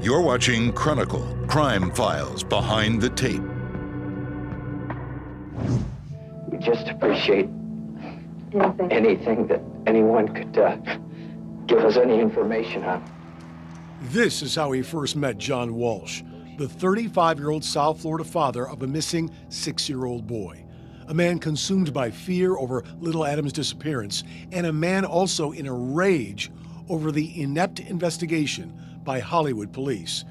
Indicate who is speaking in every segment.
Speaker 1: You're watching Chronicle, Crime Files Behind the Tape.
Speaker 2: We just appreciate anything that anyone could give us any information on.
Speaker 3: This is how he first met John Walsh, the 35-year-old South Florida father of a missing 6-year-old boy. A man consumed by fear over little Adam's disappearance, and a man also in a rage over the inept investigation by Hollywood police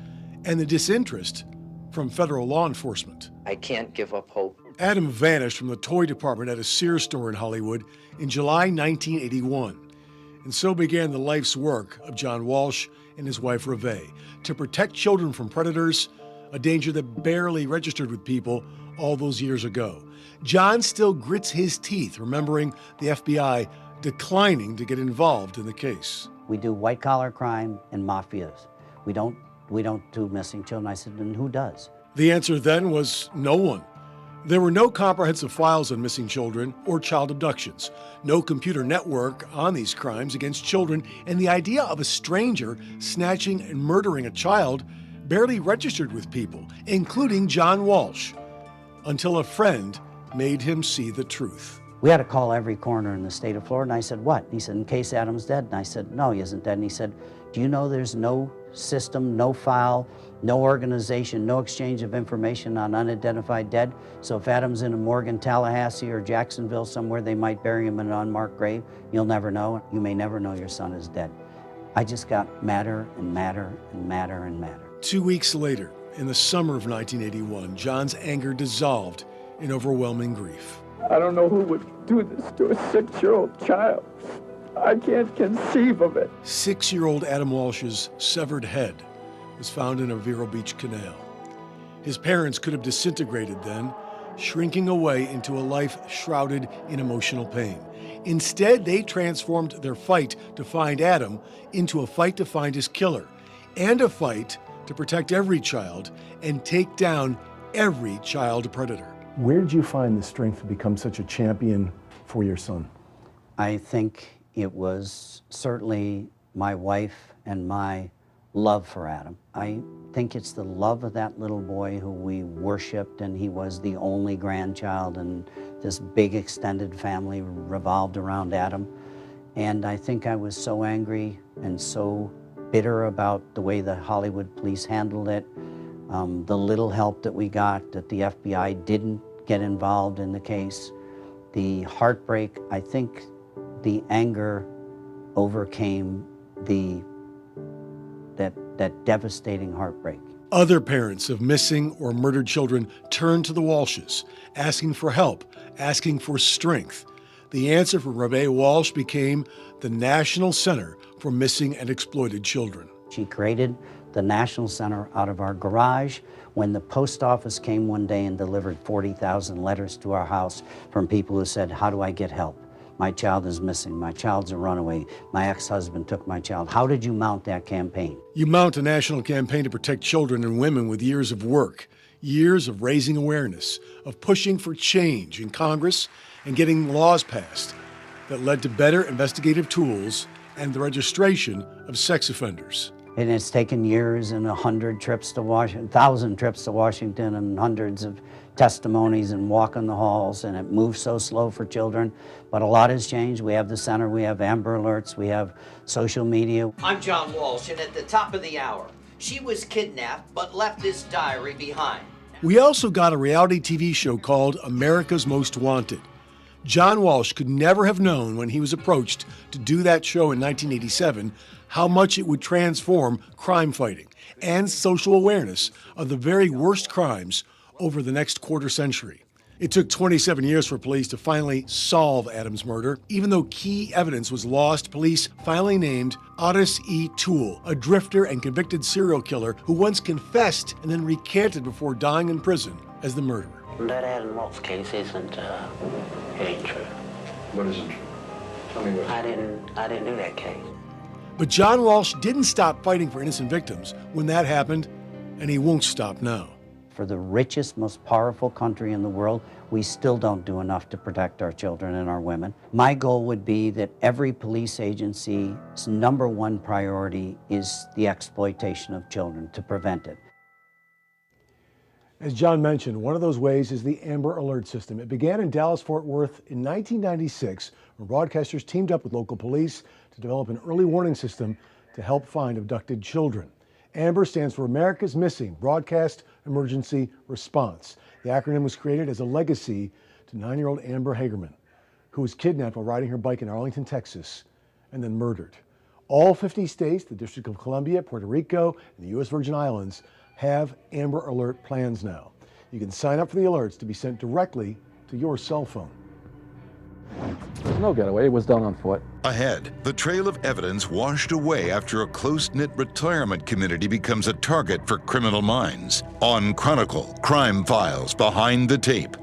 Speaker 3: and the disinterest from federal law enforcement.
Speaker 2: I can't give up hope.
Speaker 3: Adam vanished from the toy department at a Sears store in Hollywood in July 1981. And so began the life's work of John Walsh and his wife Reve to protect children from predators, a danger that barely registered with people all those years ago. John still grits his teeth, remembering the FBI declining to get involved in the case.
Speaker 4: We do white-collar crime and mafias. We don't do missing children. I said, and who does?
Speaker 3: The answer then was no one. There were no comprehensive files on missing children or child abductions, no computer network on these crimes against children, and the idea of a stranger snatching and murdering a child barely registered with people, including John Walsh, until a friend made him see the truth.
Speaker 4: We had to call every coroner in the state of Florida, and I said, what? He said, in case Adam's dead. And I said, no, he isn't dead. And he said, do you know there's no system, no file, no organization, no exchange of information on unidentified dead? So if Adam's in a morgue in Tallahassee or Jacksonville somewhere, they might bury him in an unmarked grave. You'll never know. You may never know your son is dead. I just got madder and madder and madder and madder.
Speaker 3: 2 weeks later, in the summer of 1981, John's anger dissolved in overwhelming grief.
Speaker 5: I don't know who would do this to a 6-year-old child. I can't conceive of it.
Speaker 3: 6-year-old Adam Walsh's severed head was found in a Vero Beach canal. His parents could have disintegrated then, shrinking away into a life shrouded in emotional pain. Instead, they transformed their fight to find Adam into a fight to find his killer, and a fight to protect every child and take down every child predator.
Speaker 6: Where did you find the strength to become such a champion for your son?
Speaker 4: I think it was certainly my wife and my love for Adam. I think it's the love of that little boy who we worshiped, and he was the only grandchild, and this big extended family revolved around Adam. And I think I was so angry and so bitter about the way the Hollywood police handled it, the little help that we got, that the FBI didn't get involved in the case, the heartbreak. I think the anger overcame that devastating heartbreak.
Speaker 3: Other parents of missing or murdered children turned to the Walshes, asking for help, asking for strength. The answer for Reve Walsh became the National Center for Missing and Exploited Children.
Speaker 4: She created the National Center out of our garage when the post office came one day and delivered 40,000 letters to our house from people who said, how do I get help? My child is missing. My child's a runaway. My ex-husband took my child. How did you mount that campaign?
Speaker 3: You mount a national campaign to protect children and women with years of work, years of raising awareness, of pushing for change in Congress and getting laws passed that led to better investigative tools and the registration of sex offenders.
Speaker 4: And it's taken years and 100 trips to Washington, 1,000 trips to Washington, and hundreds of testimonies and walking the halls, and it moves so slow for children. But a lot has changed. We have the center, we have Amber Alerts, we have social media.
Speaker 7: I'm John Walsh, and at the top of the hour, she was kidnapped but left this diary behind.
Speaker 3: We also got a reality TV show called America's Most Wanted. John Walsh could never have known when he was approached to do that show in 1987 how much it would transform crime fighting and social awareness of the very worst crimes over the next quarter century. It took 27 years for police to finally solve Adam's murder. Even though key evidence was lost, police finally named Otis E. Toole, a drifter and convicted serial killer who once confessed and then recanted before dying in prison as the murderer.
Speaker 8: That Adam Walsh case isn't, it ain't true.
Speaker 9: What isn't true? Tell me what.
Speaker 8: I didn't do that case.
Speaker 3: But John Walsh didn't stop fighting for innocent victims when that happened, and he won't stop now.
Speaker 4: for the richest, most powerful country in the world, we still don't do enough to protect our children and our women. My goal would be that every police agency's #1 priority is the exploitation of children, to prevent it.
Speaker 3: As John mentioned, one of those ways is the Amber Alert system. It began in Dallas-Fort Worth in 1996, when broadcasters teamed up with local police to develop an early warning system to help find abducted children. Amber stands for America's Missing Broadcast Emergency Response. The acronym was created as a legacy to 9-year-old Amber Hagerman, who was kidnapped while riding her bike in Arlington, Texas, and then murdered. All 50 states, the District of Columbia, Puerto Rico, and the U.S. Virgin Islands have Amber Alert plans now. You can sign up for the alerts to be sent directly to your cell phone.
Speaker 10: There's no getaway. It was done on foot.
Speaker 1: Ahead, the trail of evidence washed away after a close-knit retirement community becomes a target for criminal minds. On Chronicle, Crime Files Behind the Tape.